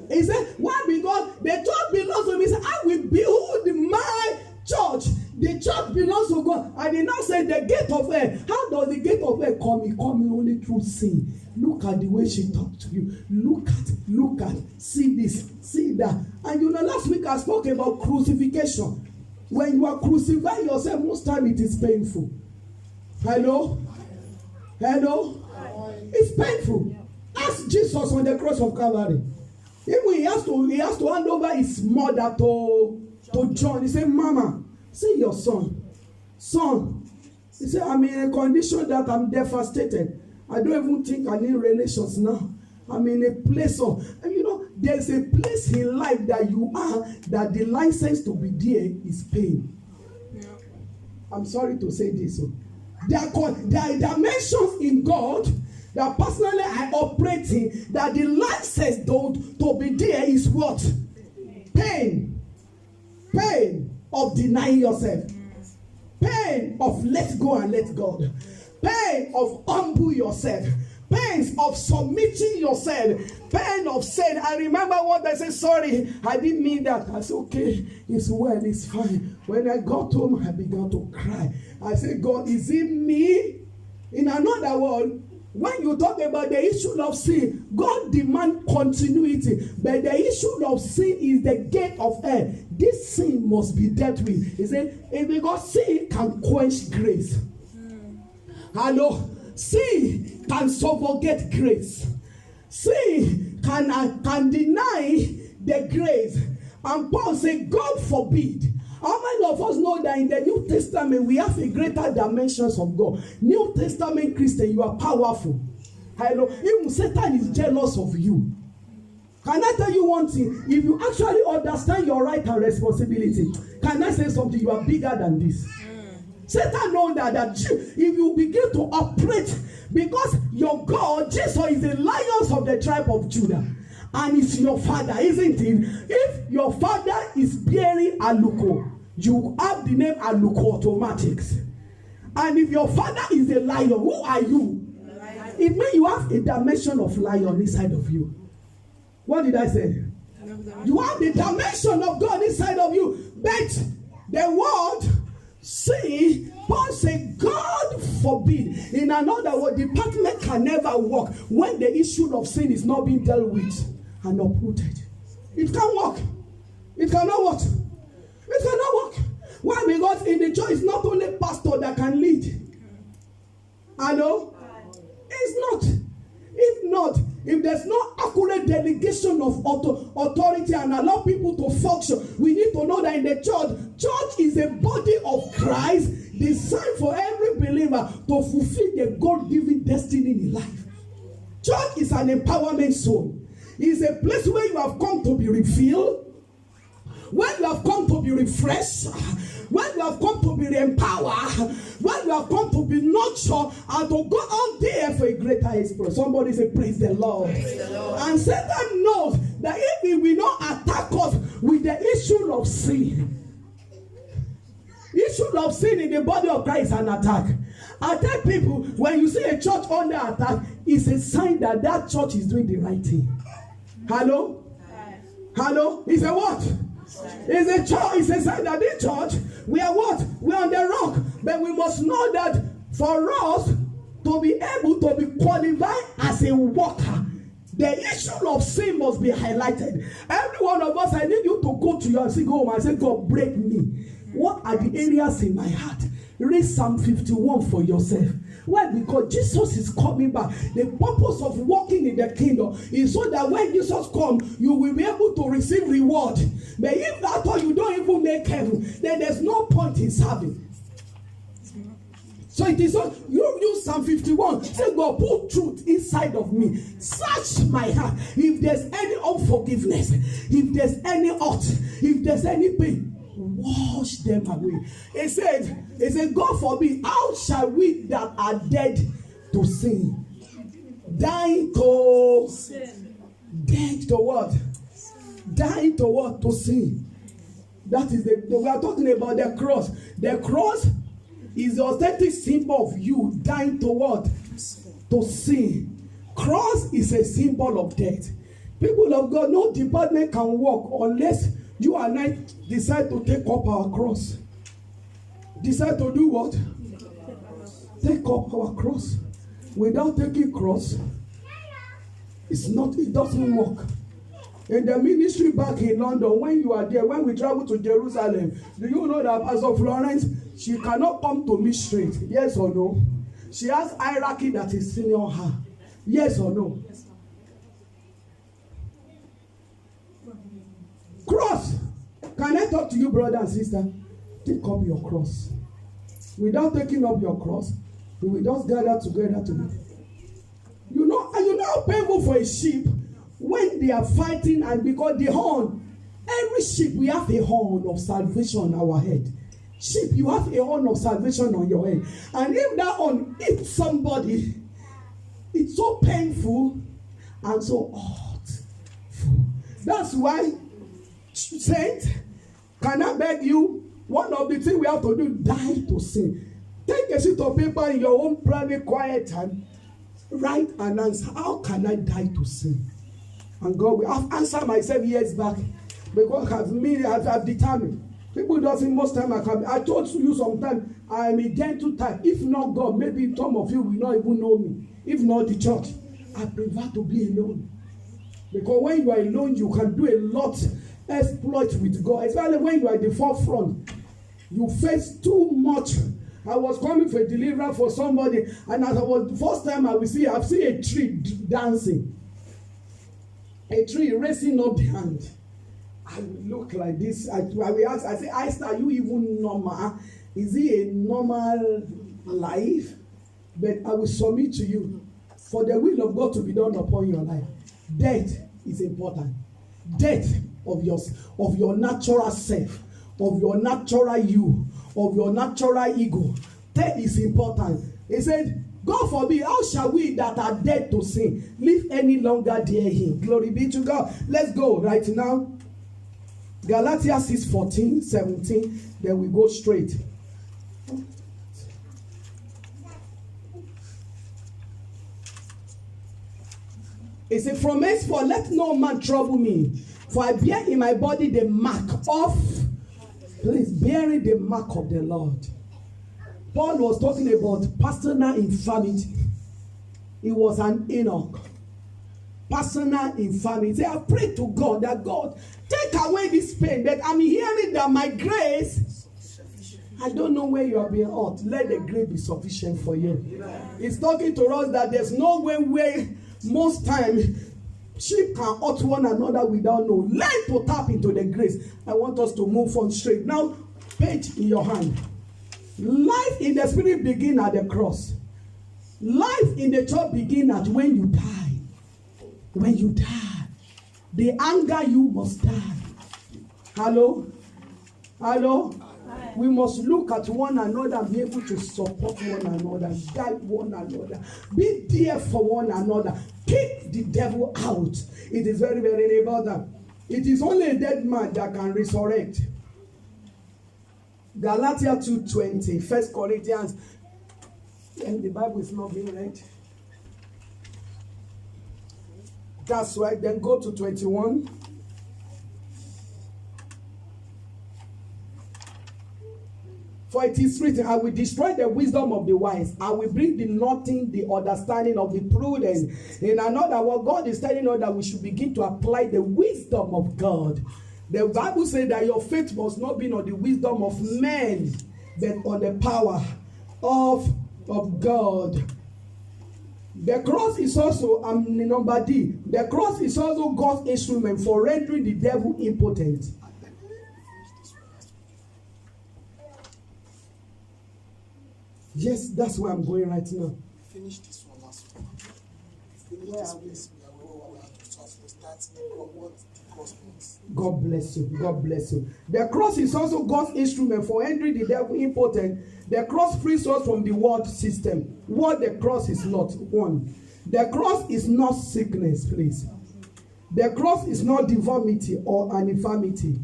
He said, why? Because the church belongs to me. He said, I will build my church. The church belongs to God. I did not say the gate of hell. How does the gate of hell come? It comes only through sin. Look at the way she talked to you. Look at, see this, see that. And last week I spoke about crucifixion. When you are crucifying yourself, most time it is painful. Hello? It's painful. Ask Jesus on the cross of Calvary. Even he has to hand over his mother to John. He said, Mama, see your son. Son. He said, I'm in a condition that I'm devastated. I don't even think I need relations now. I'm in a place of, there's a place in life that you are, that the license to be there is pain. Yeah. I'm sorry to say this. There are dimensions in God that personally I operate in, that the license to be there is what? Pain. Pain of denying yourself. Pain of let go and let God. Pain of humble yourself. Pains of submitting yourself. Pain of saying, I remember what I said, sorry, I didn't mean that. I said, okay, it's well, it's fine. When I got home, I began to cry. I said, God, is it me? In another word, when you talk about the issue of sin, God demands continuity. But the issue of sin is the gate of hell. This sin must be dealt with. He said, because sin can quench grace. Hello? Sin can suffocate grace. Sin can deny the grace. And Paul said, God forbid. How many of us know that in the New Testament we have a greater dimensions of God? New Testament Christian, you are powerful. Hello. Even Satan is jealous of you. Can I tell you one thing? If you actually understand your right and responsibility, can I say something? You are bigger than this. Satan knows that if you begin to operate, because your God, Jesus, is the lion of the tribe of Judah, and it's your father, isn't it? If your father is bearing Aluko, you have the name Aluko automatics. And if your father is a lion, who are you? It means you have a dimension of lion inside of you. What did I say? You have the dimension of God inside of you. But the word, see, Paul said, God forbid. In another word, the department can never work when the issue of sin is not being dealt with and uprooted. It can't work. It cannot work. It cannot work. Why? Because in the church, it's not only pastor that can lead. I know. It's not. If there's no accurate delegation of authority and allow people to function, we need to know that in the church is a body of Christ designed for every believer to fulfill their God-given destiny in life. Church is an empowerment zone. It's a place where you have come to be refilled, when you have come to be refreshed, when you have come to be empowered, when you have come to be nurtured, and to go on there for a greater experience. Somebody say, praise the Lord. Praise the Lord. And Satan knows that if he will not attack us with the issue of sin, in the body of Christ is an attack. I tell people, when you see a church under attack, it's a sign that that church is doing the right thing. Hello? Hello? It's a what? It's a church. It's a sign that this church, we are what? We are on the rock. But we must know that for us to be able to be qualified as a worker, the issue of sin must be highlighted. Every one of us, I need you to go to your and say, go home and say, God, break me. What are the areas in my heart? Read Psalm 51 for yourself. Why? Because Jesus is coming back. The purpose of walking in the kingdom is so that when Jesus comes, you will be able to receive reward. But if at all you don't even make heaven, then there's no point in serving. So it is so you use Psalm 51. Say, God, put truth inside of me. Search my heart. If there's any unforgiveness, if there's any hurt, if there's any pain, wash them away. He said, God forbid, how shall we that are dead to sin? Dying to sin. Dead to what? Dying to what? To sin. That is we are talking about the cross. The cross is the authentic symbol of you dying to what? To sin. Cross is a symbol of death. People of God, no department can work unless you and I decide to take up our cross. Decide to do what? Take up our cross. Without taking cross, it doesn't work. In the ministry back in London, when you are there, when we travel to Jerusalem, do you know that Pastor Florence, she cannot come to me straight? Yes or no? She has hierarchy that is senior her. Yes or no? Yes. Cross. Can I talk to you, brother and sister? Take up your cross. Without taking up your cross, we will just gather together to me. You know how painful for a sheep when they are fighting, and because the horn, every sheep, we have a horn of salvation on our head. Sheep, you have a horn of salvation on your head. And if that horn hits somebody, it's so painful and so hurtful. That's why, saint, can I beg you, one of the things we have to do, die to sin. Take a sheet of paper in your own private quiet time, write an answer. How can I die to sin? And God will have answered myself years back, because I've determined. People don't think most time I told you sometimes I am a gentle type. If not God, maybe some of you will not even know me. If not the church, I prefer to be alone. Because when you are alone, you can do a lot exploit with God. Especially when you are at the forefront, you face too much. I was coming for a deliverance for somebody, and as I was the first time I've seen a tree dancing, a tree raising up the hand. I look like this. I will ask, I say, Esther, are you even normal? Is it a normal life? But I will submit to you for the will of God to be done upon your life. Death is important. Death of your natural self, of your natural you, of your natural ego. Death is important. He said, God forbid, how shall we that are dead to sin live any longer therein? Glory be to God. Let's go right now. Galatians 6:14, 17. Then we go straight. It says, from henceforth let no man trouble me, for I bear in my body the mark of, please, bearing the mark of the Lord. Paul was talking about personal infirmity. It was an Enoch. Personal infirmity. Say, I pray to God that God take away this pain. That I'm hearing that my grace, I don't know where you are being hurt. Let the grace be sufficient for you. It's talking to us that there's no way where most time sheep can hurt one another without knowing. Learn to tap into the grace. I want us to move on straight. Now, page in your hand. Life in the spirit begins at the cross. Life in the church begins at when you die. When you die, the anger, you must die. Hello? Hello? Hi. We must look at one another and be able to support one another, guide one another, be there for one another, kick the devil out. It is very, very important. It is only a dead man that can resurrect. Galatians 2:20, 1 Corinthians, and the Bible is not being read. That's right. Then go to 21. For it is written, I will destroy the wisdom of the wise. I will bring the nothing, the understanding of the prudent. In another word, God is telling us that we should begin to apply the wisdom of God. The Bible says that your faith must not be on the wisdom of men, but on the power of God. The cross is also, number D, the cross is also God's instrument for rendering the devil impotent. Yes, that's where I'm going right now. Finish this one last one. Finish this place. God bless you. God bless you. The cross is also God's instrument for rendering the devil impotent. The cross frees us from the world system. What the cross is not. One, the cross is not sickness, please. The cross is not deformity or an infirmity.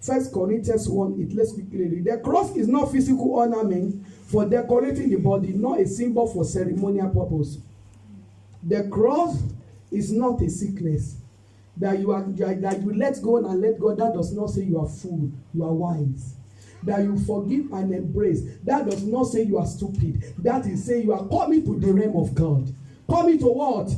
1 Corinthians 1, it lets me clearly. The cross is not physical ornament for decorating the body, not a symbol for ceremonial purpose. The cross is not a sickness. That you let go and let God, that does not say you are fool, you are wise. That you forgive and embrace, that does not say you are stupid. That is saying you are coming to the realm of God. Coming to what?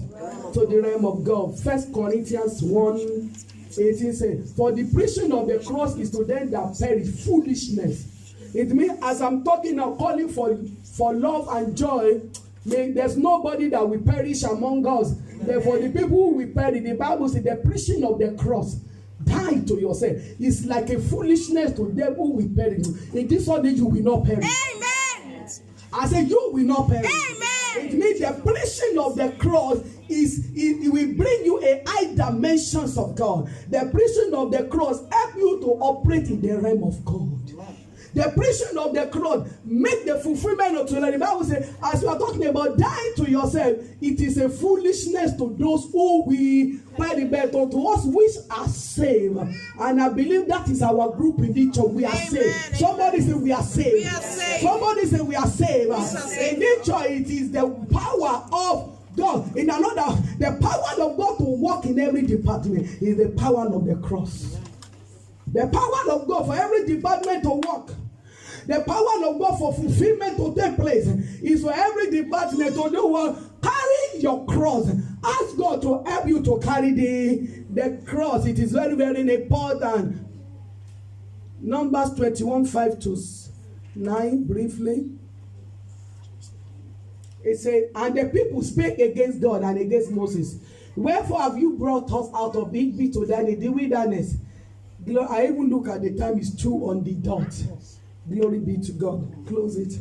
To the realm of God. 1 Corinthians 1:18 says, for the preaching of the cross is to them that perish foolishness. It means as I'm talking now, calling for love and joy, there's nobody that will perish among us. Therefore, the people who will perish, the Bible says the preaching of the cross, die to yourself. It's like a foolishness to them who will perish. In this one, you will not perish. Amen. I say you will not perish. Amen. It means the preaching of the cross it will bring you a high dimensions of God. The preaching of the cross help you to operate in the realm of God. The preaching of the cross make the fulfillment of the Bible says, as you are talking about dying to yourself, it is a foolishness to those who will perish, but to us which are saved. And I believe that is our group in this church. We are saved. Somebody say we are saved. We are saved. Somebody say we are saved. In this church, it is the power of God. In another, the power of God to work in every department is the power of the cross. The power of God for every department to work. The power of God for fulfillment to take place is for every department to do what? Carry your cross. Ask God to help you to carry the cross. It is very, very important. Numbers 21:5-9, briefly. It says, and the people spake against God and against Moses. Wherefore have you brought us out of Egypt to the wilderness? I even look at the time, it's 2 on the dot. Glory be to God. Close it.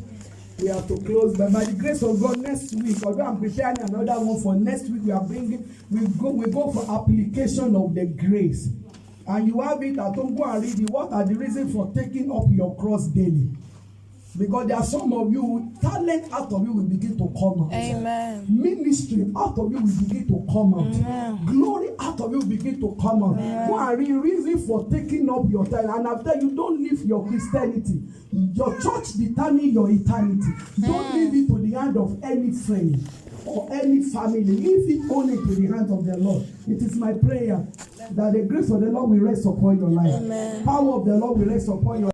We have to close. But by the grace of God, next week, although I'm preparing another one for next week, we go for application of the grace. And you have it at home. Go and read it. What are the reasons for taking up your cross daily? Because there are some of you, talent out of you will begin to come out. Amen. Ministry out of you will begin to come out. Amen. Glory out of you will begin to come out. Go and read reason for taking up your time. And after you don't live your Christianity, your church determine your eternity. Don't leave it to the hand of any friend or any family. Leave it only to the hand of the Lord. It is my prayer that the grace of the Lord will rest upon your life. Amen. Power of the Lord will rest upon your life.